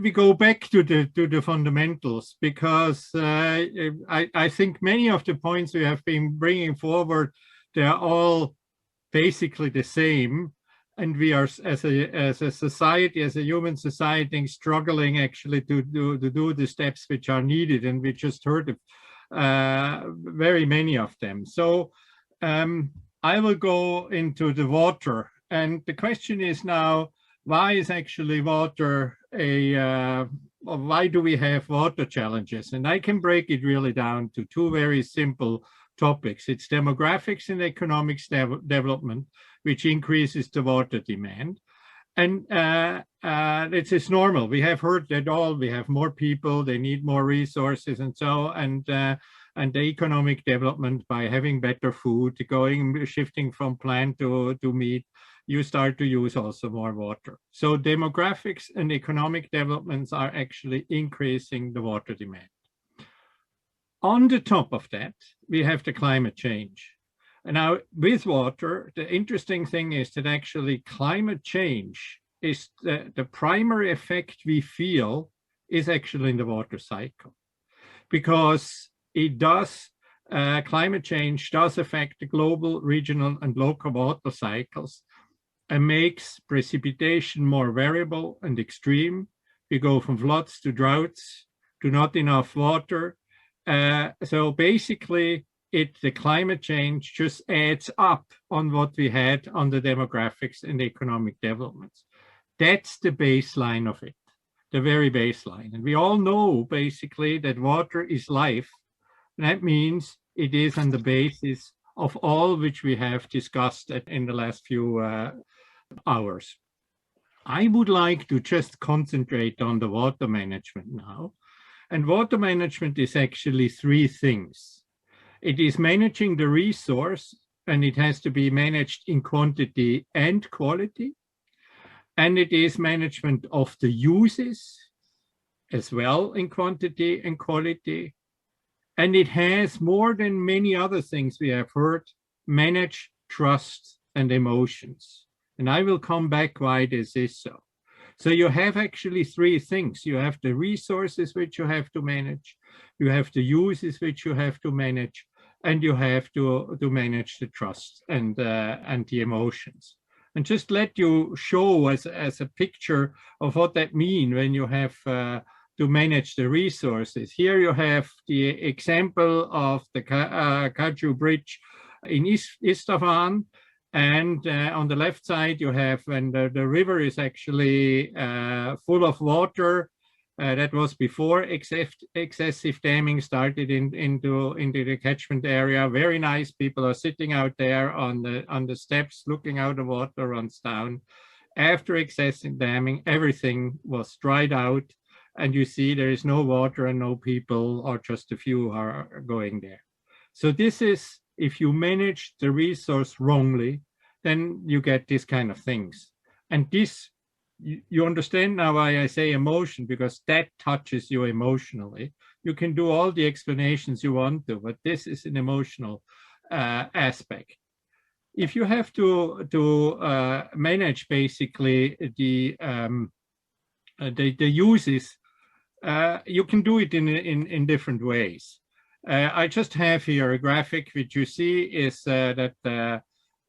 we go back to the fundamentals, because I think many of the points we have been bringing forward, they are all basically the same, and we are as a society, as a human society, struggling actually to do the steps which are needed, and we just heard of very many of them. So I will go into the water, and the question is now, why is actually water why do we have water challenges? And I can break it really down to two very simple topics. It's demographics and economics development, which increases the water demand. And it's normal. We have heard that all. We have more people, they need more resources, and so, and the economic development by having better food, shifting from plant to meat, you start to use also more water. So demographics and economic developments are actually increasing the water demand. On the top of that, we have the climate change. And now with water, the interesting thing is that actually climate change is the primary effect we feel is actually in the water cycle, because it does, climate change does affect the global, regional, and local water cycles, and makes precipitation more variable and extreme. We go from floods to droughts to not enough water. So basically, the climate change just adds up on what we had on the demographics and economic developments. That's the baseline of it, the very baseline. And we all know basically that water is life. That means it is on the basis of all which we have discussed in the last few hours. I would like to just concentrate on the water management now. And water management is actually three things. It is managing the resource, and it has to be managed in quantity and quality. And it is management of the uses as well in quantity and quality. And it has, more than many other things we have heard, manage trust and emotions. And I will come back why this is so. So you have actually three things. You have the resources which you have to manage, you have the uses which you have to manage, and you have to manage the trust and the emotions. And just let you show as a picture of what that means when you have to manage the resources. Here you have the example of the Kaju Bridge in Isfahan. And on the left side, you have when the river is actually full of water. That was before excessive damming started into the catchment area. Very nice. People are sitting out there on the steps, looking out the water runs down. After excessive damming, everything was dried out, and you see there is no water and no people, or just a few are going there. So this is, if you manage the resource wrongly, then you get these kind of things. And this, you understand now why I say emotion, because that touches you emotionally. You can do all the explanations you want to, but this is an emotional aspect. If you have to manage basically the uses, you can do it in different ways. I just have here a graphic which you see is that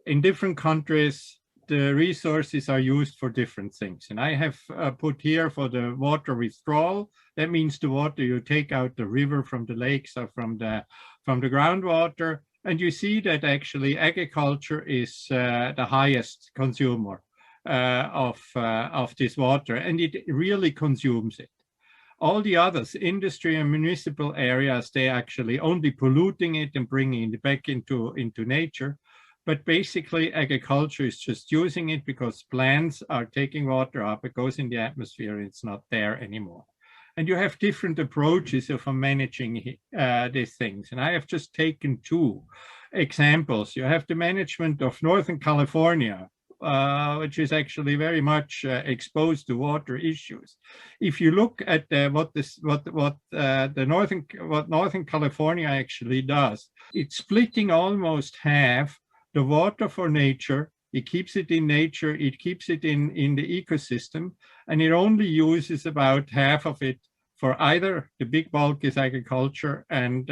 in different countries, the resources are used for different things. And I have put here for the water withdrawal. That means the water you take out the river from the lakes or from the groundwater. And you see that actually agriculture is the highest consumer of this water, and it really consumes it. All the others, industry and municipal areas, they actually only polluting it and bringing it back into nature. But basically, agriculture is just using it because plants are taking water up, it goes in the atmosphere, it's not there anymore. And you have different approaches of managing these things. And I have just taken two examples. You have the management of Northern California, which is actually very much exposed to water issues. If you look at what Northern California actually does, it's splitting almost half the water for nature it keeps it in nature, it keeps it in the ecosystem, and it only uses about half of it for either the big bulk is agriculture and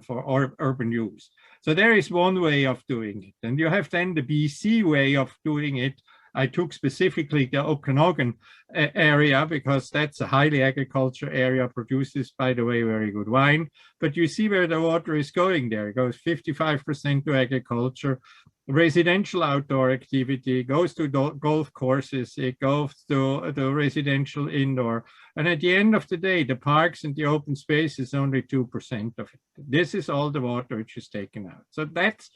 for urban use. So there is one way of doing it. And you have then the BC way of doing it. I took specifically the Okanagan area because that's a highly agriculture area, produces, by the way, very good wine. But you see where the water is going there. It goes 55% to agriculture, residential outdoor activity, goes to golf courses, it goes to the residential indoor. And at the end of the day, the parks and the open space is only 2% of it. This is all the water which is taken out. So that's,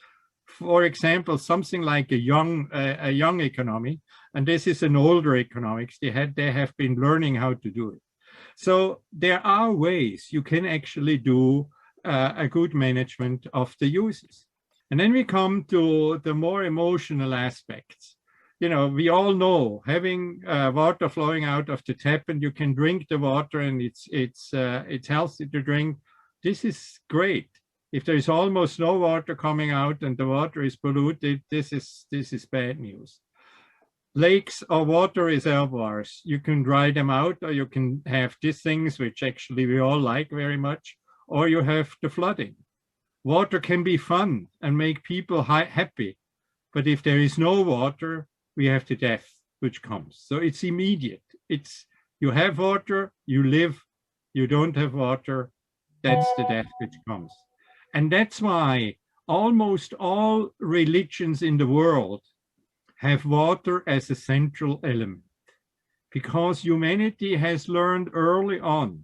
for example, something like a young economy, and this is an older economics. They have been learning how to do it. So there are ways you can actually do a good management of the uses. And then we come to the more emotional aspects. You know, we all know having water flowing out of the tap and you can drink the water and it's healthy to drink. This is great. If there is almost no water coming out and the water is polluted, this is bad news. Lakes or water reservoirs, you can dry them out, or you can have these things which actually we all like very much, or you have the flooding. Water can be fun and make people happy, but if there is no water, we have the death which comes. So it's immediate. It's you have water, you live. You don't have water, that's the death which comes. And that's why almost all religions in the world have water as a central element, because humanity has learned early on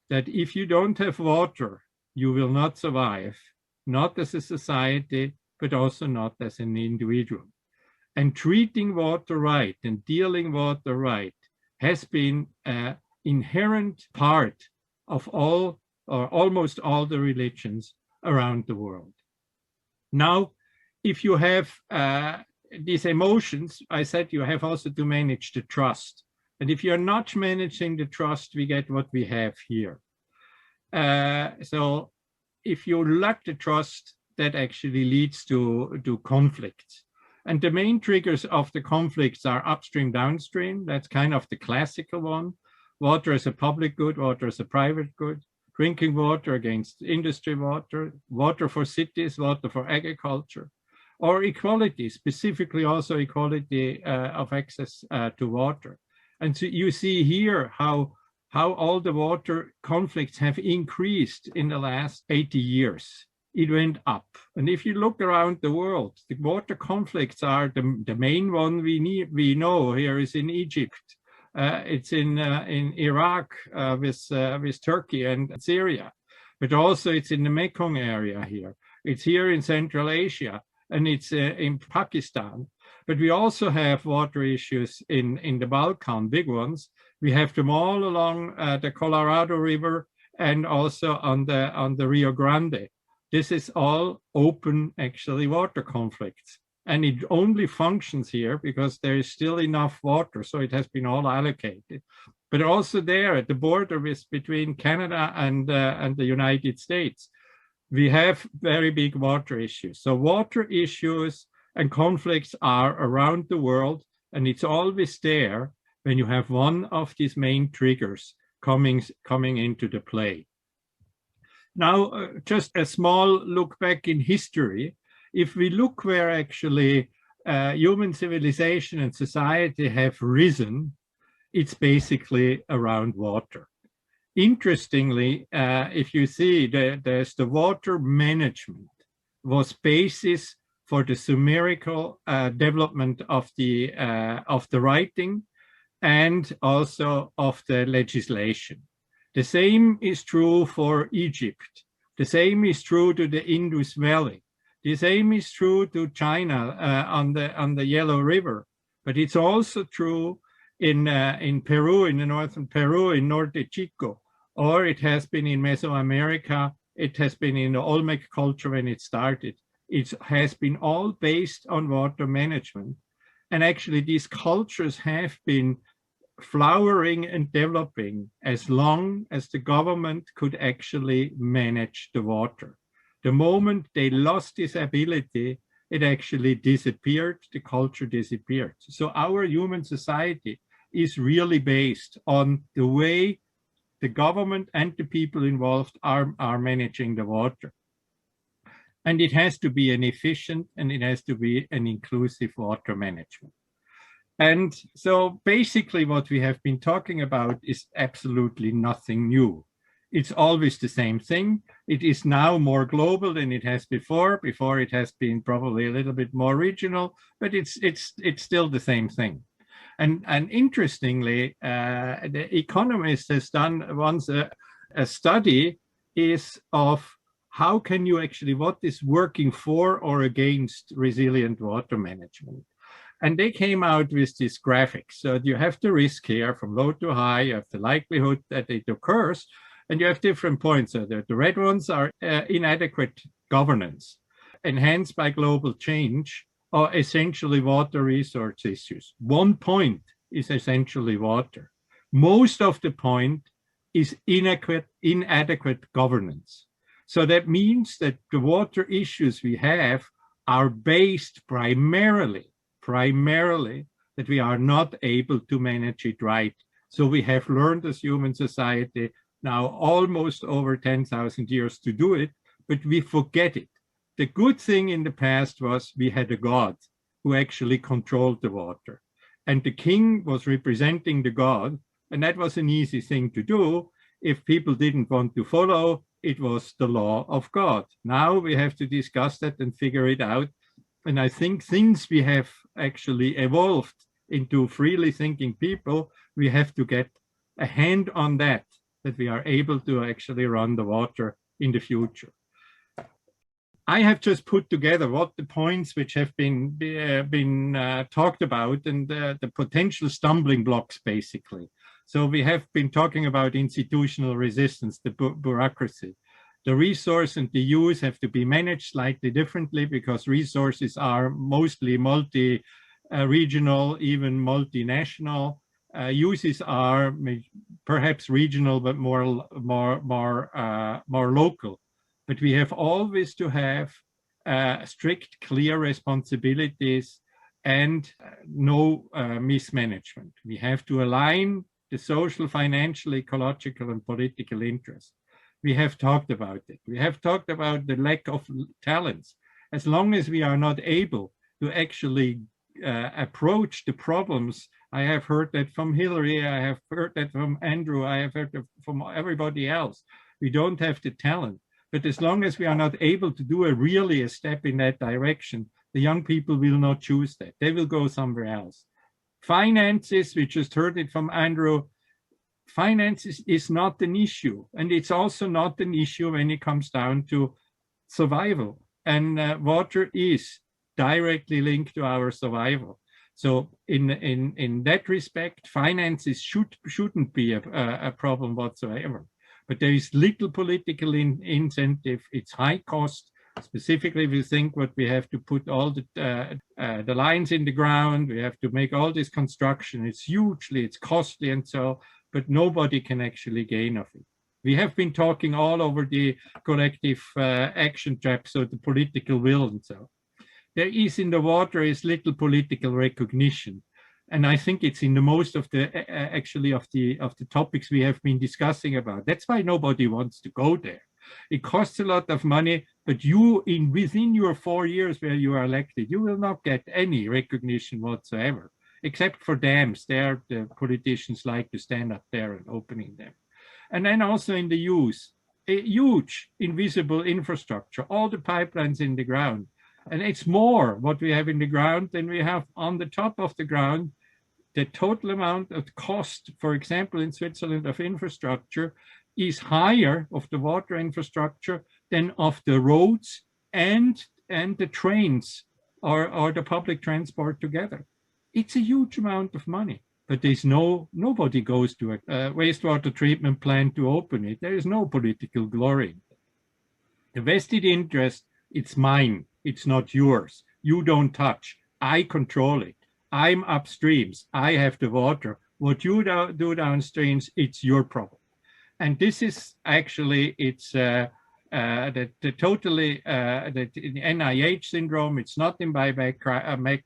that if you don't have water, you will not survive, not as a society, but also not as an individual. And treating water right and dealing water right has been an inherent part of all or almost all the religions around the world. Now, if you have these emotions, I said you have also to manage the trust. And if you're not managing the trust, we get what we have here. So if you lack the trust, that actually leads to conflicts. And the main triggers of the conflicts are upstream, downstream. That's kind of the classical one. Water as a public good, water as a private good, drinking water against industry water, water for cities, water for agriculture, or equality, specifically also equality of access to water. And so you see here how all the water conflicts have increased in the last 80 years. It went up. And if you look around the world, the water conflicts are the main one we know here is in Egypt. It's in Iraq with Turkey and Syria, but also it's in the Mekong area here. It's here in Central Asia, and it's in Pakistan. But we also have water issues in the Balkan, big ones. We have them all along the Colorado River and also on the Rio Grande. This is all open, actually, water conflicts. And it only functions here because there is still enough water, so it has been all allocated. But also there at the border between Canada and the United States, we have very big water issues. So water issues and conflicts are around the world, and it's always there when you have one of these main triggers coming into the play. Now, just a small look back in history. If we look where actually human civilization and society have risen, it's basically around water. Interestingly, if you see, there's the water management was basis for the Sumerical development of the writing and also of the legislation. The same is true for Egypt. The same is true to the Indus Valley. The same is true to China on the Yellow River, but it's also true in Peru, in the northern Peru, in Norte Chico, or it has been in Mesoamerica. It has been in the Olmec culture when it started. It has been all based on water management, and actually these cultures have been flowering and developing as long as the government could actually manage the water. The moment they lost this ability, it actually disappeared, the culture disappeared. So our human society is really based on the way the government and the people involved are managing the water. And it has to be an efficient and it has to be an inclusive water management. And so basically what we have been talking about is absolutely nothing new. It's always the same thing. It is now more global than it has before. Before it has been probably a little bit more regional, but it's still the same thing. And interestingly, The Economist has done once a study is of how can you actually, what is working for or against resilient water management? And they came out with this graphic. So you have the risk here from low to high, you have the likelihood that it occurs, and you have different points. So the red ones are inadequate governance, enhanced by global change, or essentially water resource issues. 1 point is essentially water. Most of the point is inadequate governance. So that means that the water issues we have are based primarily that we are not able to manage it right. So we have learned as human society now almost over 10,000 years to do it, but we forget it. The good thing in the past was we had a god who actually controlled the water. And the king was representing the god, and that was an easy thing to do. If people didn't want to follow, it was the law of God. Now we have to discuss that and figure it out. And I think since we have actually evolved into freely thinking people, we have to get a hand on that we are able to actually run the water in the future. I have just put together what the points which have been talked about and the potential stumbling blocks, basically. So we have been talking about institutional resistance, the bureaucracy. The resource and the use have to be managed slightly differently because resources are mostly multi-regional, even multinational. Uses are perhaps regional, but more local. But we have always to have strict, clear responsibilities and no mismanagement. We have to align the social, financial, ecological, and political interests. We have talked about it. We have talked about the lack of talents. As long as we are not able to actually approach the problems, I have heard that from Hillary, I have heard that from Andrew, I have heard that from everybody else. We don't have the talent. But as long as we are not able to do a step in that direction, the young people will not choose that. They will go somewhere else. Finances, we just heard it from Andrew, finances is not an issue. And it's also not an issue when it comes down to survival. And water is directly linked to our survival. So in that respect, finances shouldn't be a problem whatsoever. But there is little political incentive. It's high cost. Specifically, we think what we have to put all the lines in the ground. We have to make all this construction. It's it's costly and so, but nobody can actually gain of it. We have been talking all over the collective action track, so the political will and so. There is in the water is little political recognition. And I think it's in the most of the actually of the topics we have been discussing about. That's why nobody wants to go there. It costs a lot of money, but within your 4 years where you are elected, you will not get any recognition whatsoever, except for dams. There, the politicians like to stand up there and opening them. And then also in the use, a huge invisible infrastructure, all the pipelines in the ground. And it's more what we have in the ground than we have on the top of the ground. The total amount of cost, for example, in Switzerland of infrastructure is higher of the water infrastructure than of the roads and the trains or the public transport together. It's a huge amount of money, but there's nobody goes to a wastewater treatment plant to open it. There is no political glory. The vested interest, it's mine. It's not yours. You don't touch. I control it. I'm upstreams. I have the water. What you do downstreams, it's your problem. And this is actually, it's that the NIH syndrome, it's not in my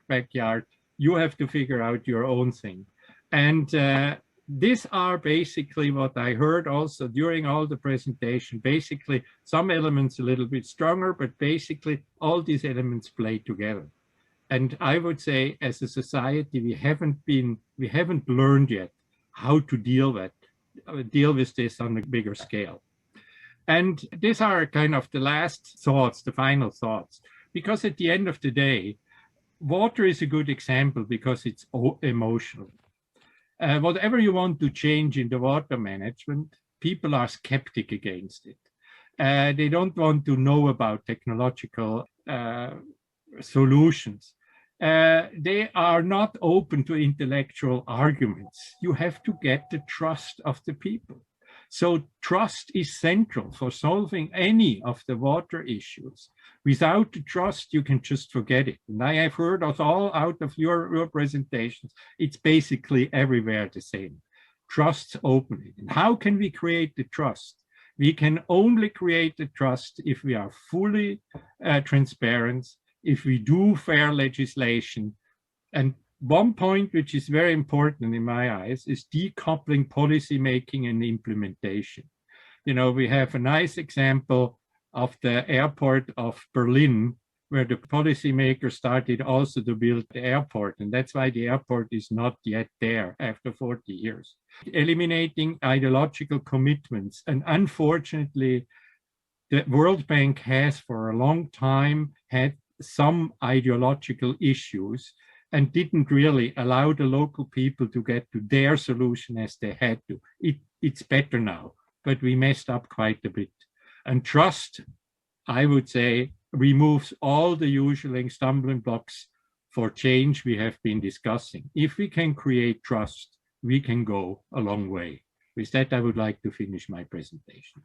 backyard. You have to figure out your own thing. And these are basically what I heard also during all the presentation. Basically, some elements a little bit stronger, but basically all these elements play together. And I would say, as a society, we haven't learned yet how to deal with this on a bigger scale. And these are kind of the last thoughts, the final thoughts, because at the end of the day, water is a good example because it's emotional. Whatever you want to change in the water management, people are skeptic against it. They don't want to know about technological solutions. They are not open to intellectual arguments. You have to get the trust of the people. So trust is central for solving any of the water issues. Without the trust, you can just forget it. And I have heard us all out of your presentations. It's basically everywhere the same. Trust openly. And how can we create the trust? We can only create the trust if we are fully transparent, if we do fair legislation. And one point which is very important in my eyes is decoupling policy making and implementation. You know, we have a nice example of the airport of Berlin, where the policymakers started also to build the airport. And that's why the airport is not yet there after 40 years. Eliminating ideological commitments. And unfortunately, the World Bank has for a long time had some ideological issues and didn't really allow the local people to get to their solution as they had to. It's better now, but we messed up quite a bit. And trust, I would say, removes all the usual stumbling blocks for change we have been discussing. If we can create trust, we can go a long way. With that, I would like to finish my presentation.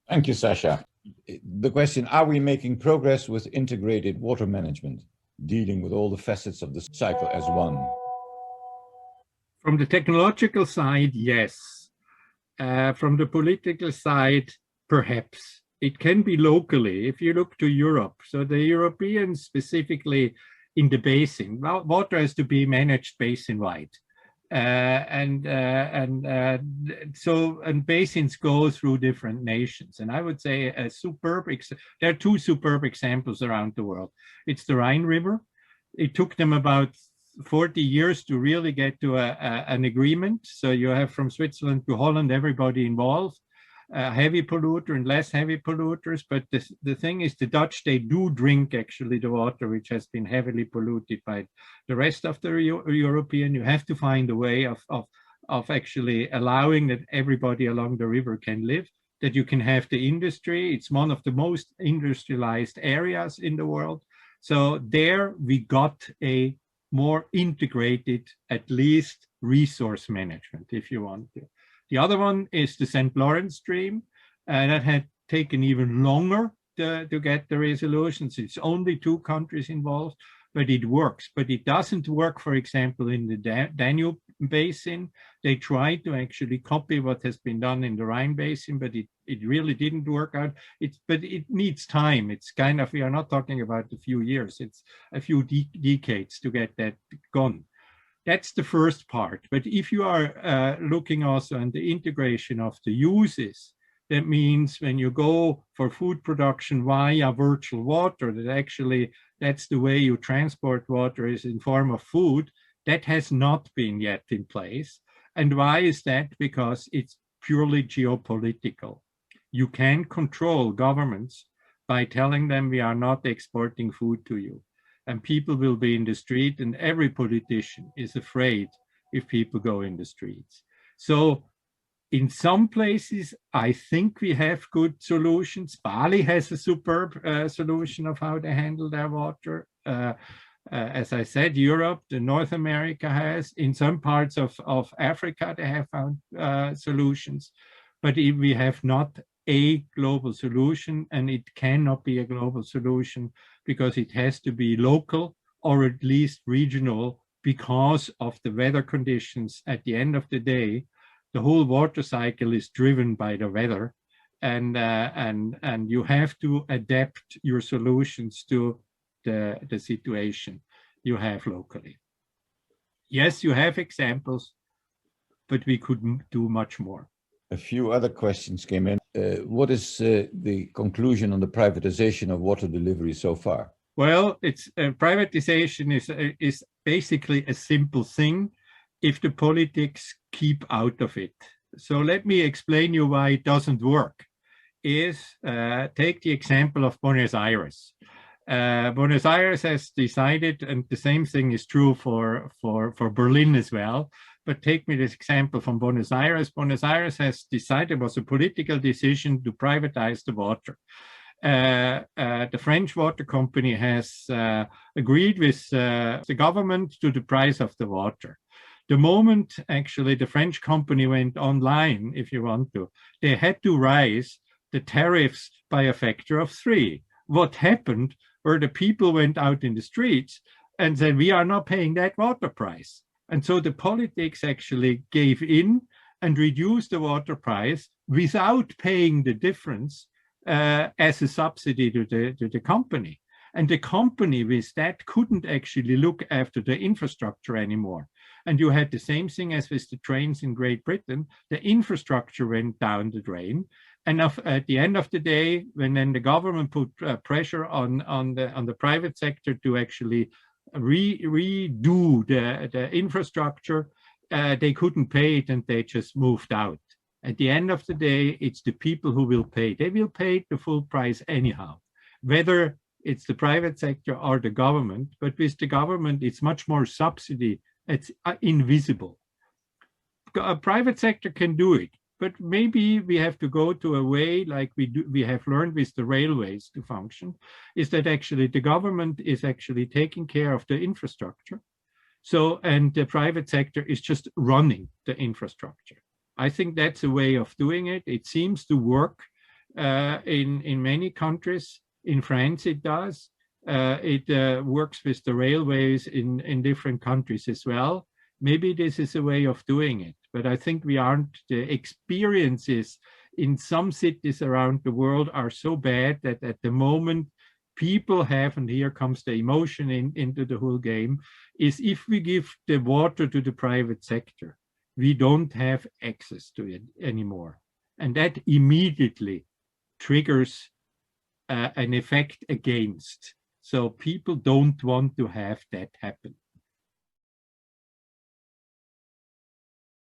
Thank you, Sascha. The question, are we making progress with integrated water management, dealing with all the facets of the cycle as one? From the technological side, yes. From the political side, perhaps. It can be locally, if you look to Europe. So the Europeans specifically in the basin, well, water has to be managed basin-wide. And basins go through different nations. And I would say there are two superb examples around the world. It's the Rhine River. It took them about 40 years to really get to an agreement. So you have from Switzerland to Holland, everybody involved, heavy polluter and less heavy polluters. But the thing is, the Dutch, they do drink actually the water, which has been heavily polluted by the rest of the European. You have to find a way of actually allowing that everybody along the river can live, that you can have the industry. It's one of the most industrialized areas in the world. So there we got a more integrated, at least, resource management, if you want to. The other one is the St. Lawrence stream, that had taken even longer to get the resolutions. It's only 2 countries involved, but it works. But it doesn't work, for example, in the Danube Basin. They tried to actually copy what has been done in the Rhine Basin, but it really didn't work out. But it needs time. It's kind of, we are not talking about a few years. It's a few decades to get that gone. That's the first part. But if you are looking also at the integration of the uses, that means when you go for food production via virtual water, that actually that's the way you transport water is in form of food, that has not been yet in place. And why is that? Because it's purely geopolitical. You can control governments by telling them we are not exporting food to you. And people will be in the street, and every politician is afraid if people go in the streets. So in some places, I think we have good solutions. Bali has a superb solution of how they handle their water. As I said, Europe, North America has. In some parts of Africa, they have found solutions. But if we have not a global solution, and it cannot be a global solution because it has to be local or at least regional because of the weather conditions. At the end of the day, the whole water cycle is driven by the weather. and you have to adapt your solutions to the situation you have locally. Yes, you have examples, but we could do much more. A few other questions came in. What is the conclusion on the privatization of water delivery so far? Well, privatization is basically a simple thing if the politics keep out of it. So let me explain you why it doesn't work. Take the example of Buenos Aires. Buenos Aires has decided, and the same thing is true for Berlin as well, but take me this example from Buenos Aires. Buenos Aires has decided, it was a political decision to privatize the water. The French water company has agreed with the government to the price of the water. The moment actually the French company went online, if you want to, they had to raise the tariffs by a factor of 3. What happened were the people went out in the streets and said, we are not paying that water price. And so the politics actually gave in and reduced the water price without paying the difference as a subsidy to the company. And the company with that couldn't actually look after the infrastructure anymore. And you had the same thing as with the trains in Great Britain. The infrastructure went down the drain. And at the end of the day, when then the government put pressure on the private sector to actually redo the infrastructure, they couldn't pay it and they just moved out. At the end of the day, it's the people who will pay. They will pay the full price anyhow, whether it's the private sector or the government. But with the government, it's much more subsidy. It's invisible. A private sector can do it, but maybe we have to go to a way like we have learned with the railways to function, is that actually the government is actually taking care of the infrastructure. So, and the private sector is just running the infrastructure. I think that's a way of doing it. It seems to work in many countries. In France, it does. It works with the railways in different countries as well. Maybe this is a way of doing it, but I think the experiences in some cities around the world are so bad that at the moment people have, and here comes the emotion into the whole game, is if we give the water to the private sector, we don't have access to it anymore. And that immediately triggers an effect against. So people don't want to have that happen.